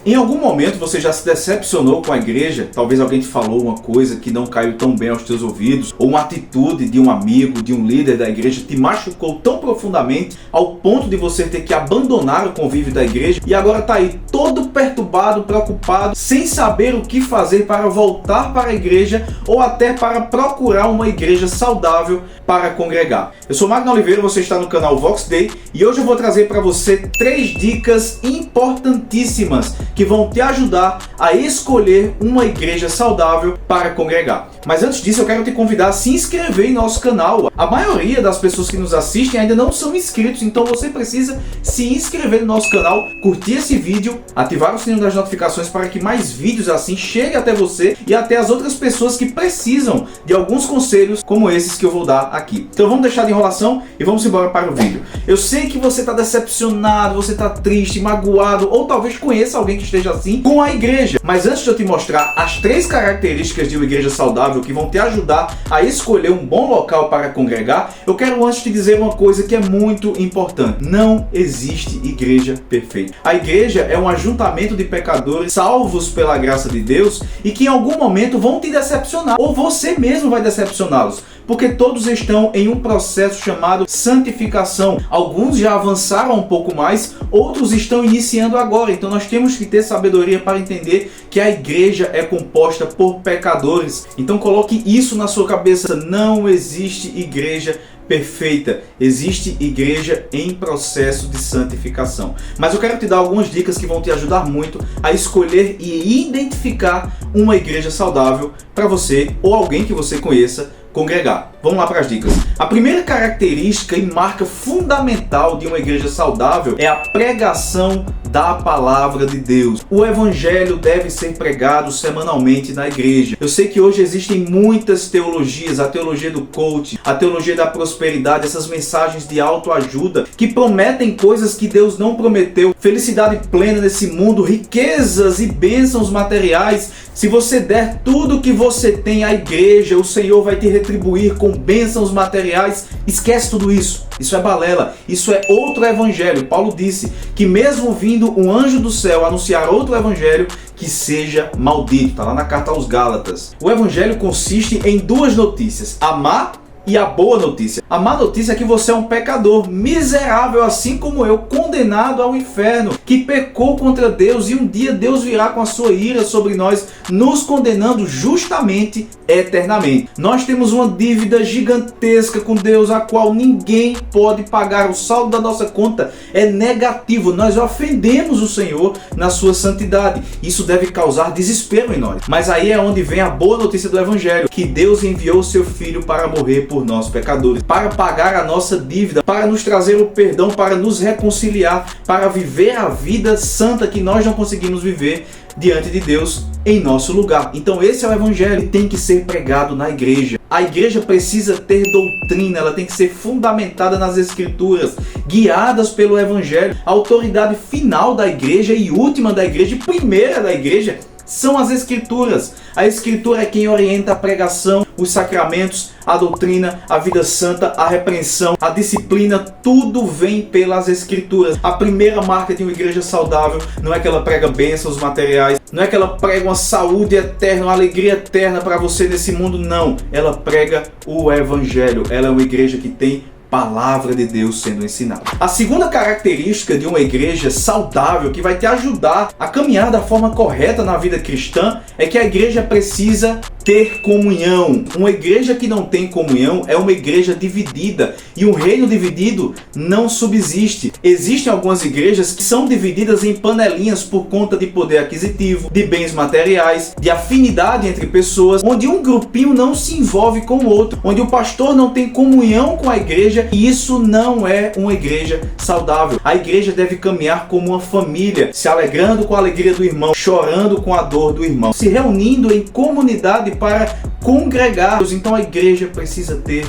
Em algum momento você já se decepcionou com a igreja? Talvez alguém te falou uma coisa que não caiu tão bem aos teus ouvidos, ou uma atitude de um amigo, de um líder da igreja te machucou tão profundamente ao ponto de você ter que abandonar o convívio da igreja e agora está aí todo perturbado, preocupado, sem saber o que fazer para voltar para a igreja ou até para procurar uma igreja saudável para congregar. Eu sou Magno Oliveira, você está no canal Vox Day e hoje eu vou trazer para você 3 dicas importantíssimas que vão te ajudar a escolher uma igreja saudável para congregar. Mas antes disso eu quero te convidar a se inscrever em nosso canal. A maioria das pessoas que nos assistem ainda não são inscritos, então você precisa se inscrever no nosso canal, curtir esse vídeo, ativar o sininho das notificações para que mais vídeos assim cheguem até você e até as outras pessoas que precisam de alguns conselhos como esses que eu vou dar aqui. Então vamos deixar de enrolação e vamos embora para o vídeo. Eu sei que você está decepcionado, você está triste, magoado ou talvez conheça alguém que esteja assim com a igreja. Mas antes de eu te mostrar as 3 características de uma igreja saudável que vão te ajudar a escolher um bom local para congregar, eu quero antes te dizer uma coisa que é muito importante. Não existe igreja perfeita. A igreja é um ajuntamento de pecadores salvos pela graça de Deus e que em algum momento vão te decepcionar ou você mesmo vai decepcioná-los, porque todos estão em um processo chamado santificação. Alguns já avançaram um pouco mais, outros estão iniciando agora. Então nós temos que ter sabedoria para entender que a igreja é composta por pecadores. Então coloque isso na sua cabeça. Não existe igreja perfeita, existe igreja em processo de santificação. Mas eu quero te dar algumas dicas que vão te ajudar muito a escolher e identificar uma igreja saudável para você ou alguém que você conheça congregar. Vamos lá para as dicas. A primeira característica e marca fundamental de uma igreja saudável é a pregação da palavra de Deus. O evangelho deve ser pregado semanalmente na igreja. Eu sei que hoje existem muitas teologias, a teologia do coaching, a teologia da prosperidade, essas mensagens de autoajuda que prometem coisas que Deus não prometeu, felicidade plena nesse mundo, riquezas e bênçãos materiais. Se você der tudo que você tem à igreja, o Senhor vai te retribuir com bênçãos materiais. Esquece tudo isso. Isso é balela. Isso é outro evangelho. Paulo disse que mesmo vindo um anjo do céu anunciar outro evangelho, que seja maldito. Está lá na carta aos Gálatas. O evangelho consiste em 2 notícias: a má e a boa notícia. A má notícia é que você é um pecador, miserável assim como eu, condenado ao inferno, que pecou contra Deus e um dia Deus virá com a sua ira sobre nós, nos condenando justamente eternamente. Nós temos uma dívida gigantesca com Deus, a qual ninguém pode pagar. O saldo da nossa conta é negativo. Nós ofendemos o Senhor na sua santidade. Isso deve causar desespero em nós. Mas aí é onde vem a boa notícia do evangelho, que Deus enviou o seu Filho para morrer por nós pecadores, para pagar a nossa dívida, para nos trazer o perdão, para nos reconciliar, para viver a vida santa que nós não conseguimos viver diante de Deus em nosso lugar. Então esse é o evangelho que tem que ser pregado na igreja. A igreja precisa ter doutrina, ela tem que ser fundamentada nas escrituras, guiadas pelo evangelho. A autoridade final da igreja e última da igreja, e primeira da igreja, são as escrituras. A escritura é quem orienta a pregação, os sacramentos, a doutrina, a vida santa, a repreensão, a disciplina, tudo vem pelas escrituras. A primeira marca de uma igreja saudável não é que ela prega bênçãos materiais, não é que ela prega uma saúde eterna, uma alegria eterna para você nesse mundo, não. Ela prega o evangelho. Ela é uma igreja que tem palavra de Deus sendo ensinada. A segunda característica de uma igreja saudável que vai te ajudar a caminhar da forma correta na vida cristã é que a igreja precisa ter comunhão. Uma igreja que não tem comunhão é uma igreja dividida, e um reino dividido não subsiste. Existem algumas igrejas que são divididas em panelinhas por conta de poder aquisitivo, de bens materiais, de afinidade entre pessoas, onde um grupinho não se envolve com o outro, onde o pastor não tem comunhão com a igreja, e isso não é uma igreja saudável. A igreja deve caminhar como uma família, se alegrando com a alegria do irmão, chorando com a dor do irmão, se reunindo em comunidade para congregar. Então a igreja precisa ter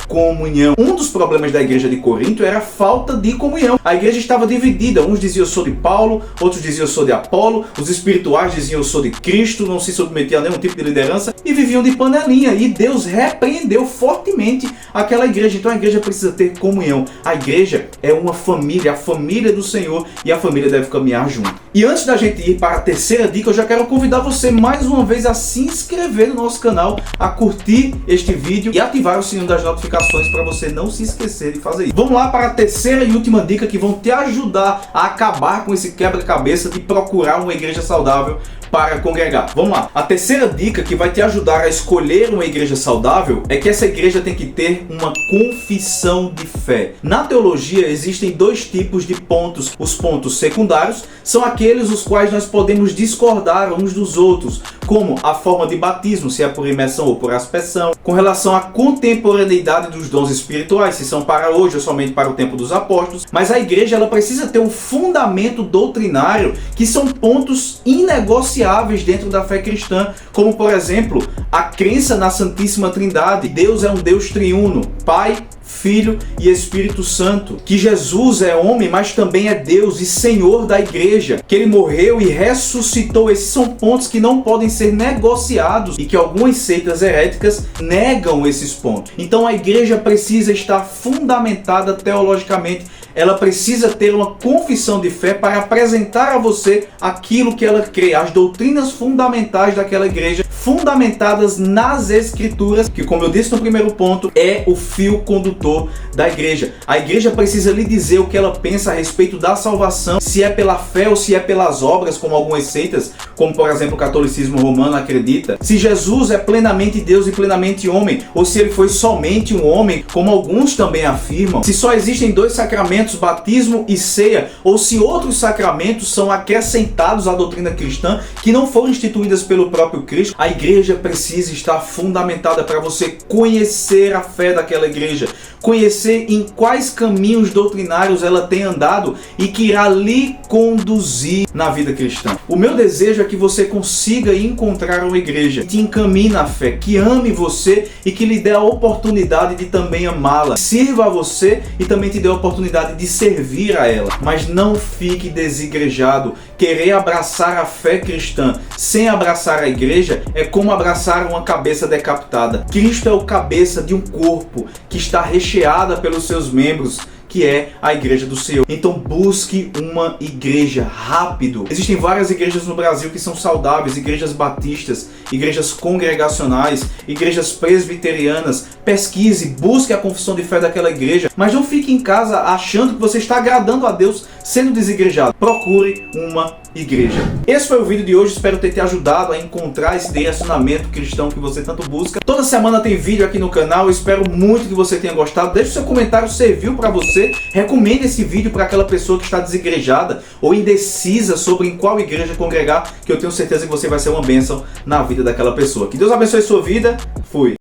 comunhão. Um dos problemas da igreja de Corinto era a falta de comunhão. A igreja estava dividida. Uns diziam eu sou de Paulo, outros diziam eu sou de Apolo, os espirituais diziam eu sou de Cristo, não se submetiam a nenhum tipo de liderança e viviam de panelinha. E Deus repreendeu fortemente aquela igreja. Então a igreja precisa ter comunhão. A igreja é uma família, a família do Senhor, e a família deve caminhar junto. E antes da gente ir para a terceira dica, eu já quero convidar você mais uma vez a se inscrever no nosso canal, a curtir este vídeo e ativar o sininho das notificações para você não se esquecer de fazer isso. Vamos lá para a terceira e última dica que vão te ajudar a acabar com esse quebra-cabeça de procurar uma igreja saudável para congregar. Vamos lá. A terceira dica que vai te ajudar a escolher uma igreja saudável é que essa igreja tem que ter uma confissão de fé. Na teologia existem dois tipos de pontos. Os pontos secundários são aqueles os quais nós podemos discordar uns dos outros, como a forma de batismo, se é por imersão ou por aspersão, com relação à contemporaneidade dos dons espirituais, se são para hoje ou somente para o tempo dos apóstolos. Mas a igreja ela precisa ter um fundamento doutrinário que são pontos inegociáveis dentro da fé cristã, como por exemplo, a crença na Santíssima Trindade. Deus é um Deus triuno, Pai, Filho e Espírito Santo, que Jesus é homem, mas também é Deus e Senhor da igreja, que ele morreu e ressuscitou. Esses são pontos que não podem ser negociados e que algumas seitas heréticas negam esses pontos. Então a igreja precisa estar fundamentada teologicamente. Ela precisa ter uma confissão de fé para apresentar a você aquilo que ela crê, as doutrinas fundamentais daquela igreja, fundamentadas nas Escrituras, que, como eu disse no primeiro ponto, é o fio condutor da igreja. A igreja precisa lhe dizer o que ela pensa a respeito da salvação, se é pela fé ou se é pelas obras, como algumas seitas, como por exemplo o catolicismo romano acredita, se Jesus é plenamente Deus e plenamente homem, ou se ele foi somente um homem, como alguns também afirmam, se só existem dois sacramentos, batismo e ceia, ou se outros sacramentos são acrescentados à doutrina cristã que não foram instituídas pelo próprio Cristo. A igreja precisa estar fundamentada para você conhecer a fé daquela igreja, conhecer em quais caminhos doutrinários ela tem andado e que irá lhe conduzir na vida cristã. O meu desejo é que você consiga encontrar uma igreja que te encaminhe na fé, que ame você e que lhe dê a oportunidade de também amá-la, sirva a você e também te dê a oportunidade de servir a ela. Mas não fique desigrejado. Querer abraçar a fé cristã sem abraçar a igreja é como abraçar uma cabeça decapitada. Cristo é o cabeça de um corpo que está recheada pelos seus membros, que é a igreja do Senhor. Então busque uma igreja rápido. Existem várias igrejas no Brasil que são saudáveis, igrejas batistas, igrejas congregacionais, igrejas presbiterianas. Pesquise, busque a confissão de fé daquela igreja, mas não fique em casa achando que você está agradando a Deus sendo desigrejado. Procure uma igreja. Esse foi o vídeo de hoje, espero ter te ajudado a encontrar esse direcionamento cristão que você tanto busca. Toda semana tem vídeo aqui no canal, eu espero muito que você tenha gostado. Deixe seu comentário, serviu para você. Recomende esse vídeo para aquela pessoa que está desigrejada ou indecisa sobre em qual igreja congregar, que eu tenho certeza que você vai ser uma bênção na vida daquela pessoa. Que Deus abençoe a sua vida. Fui!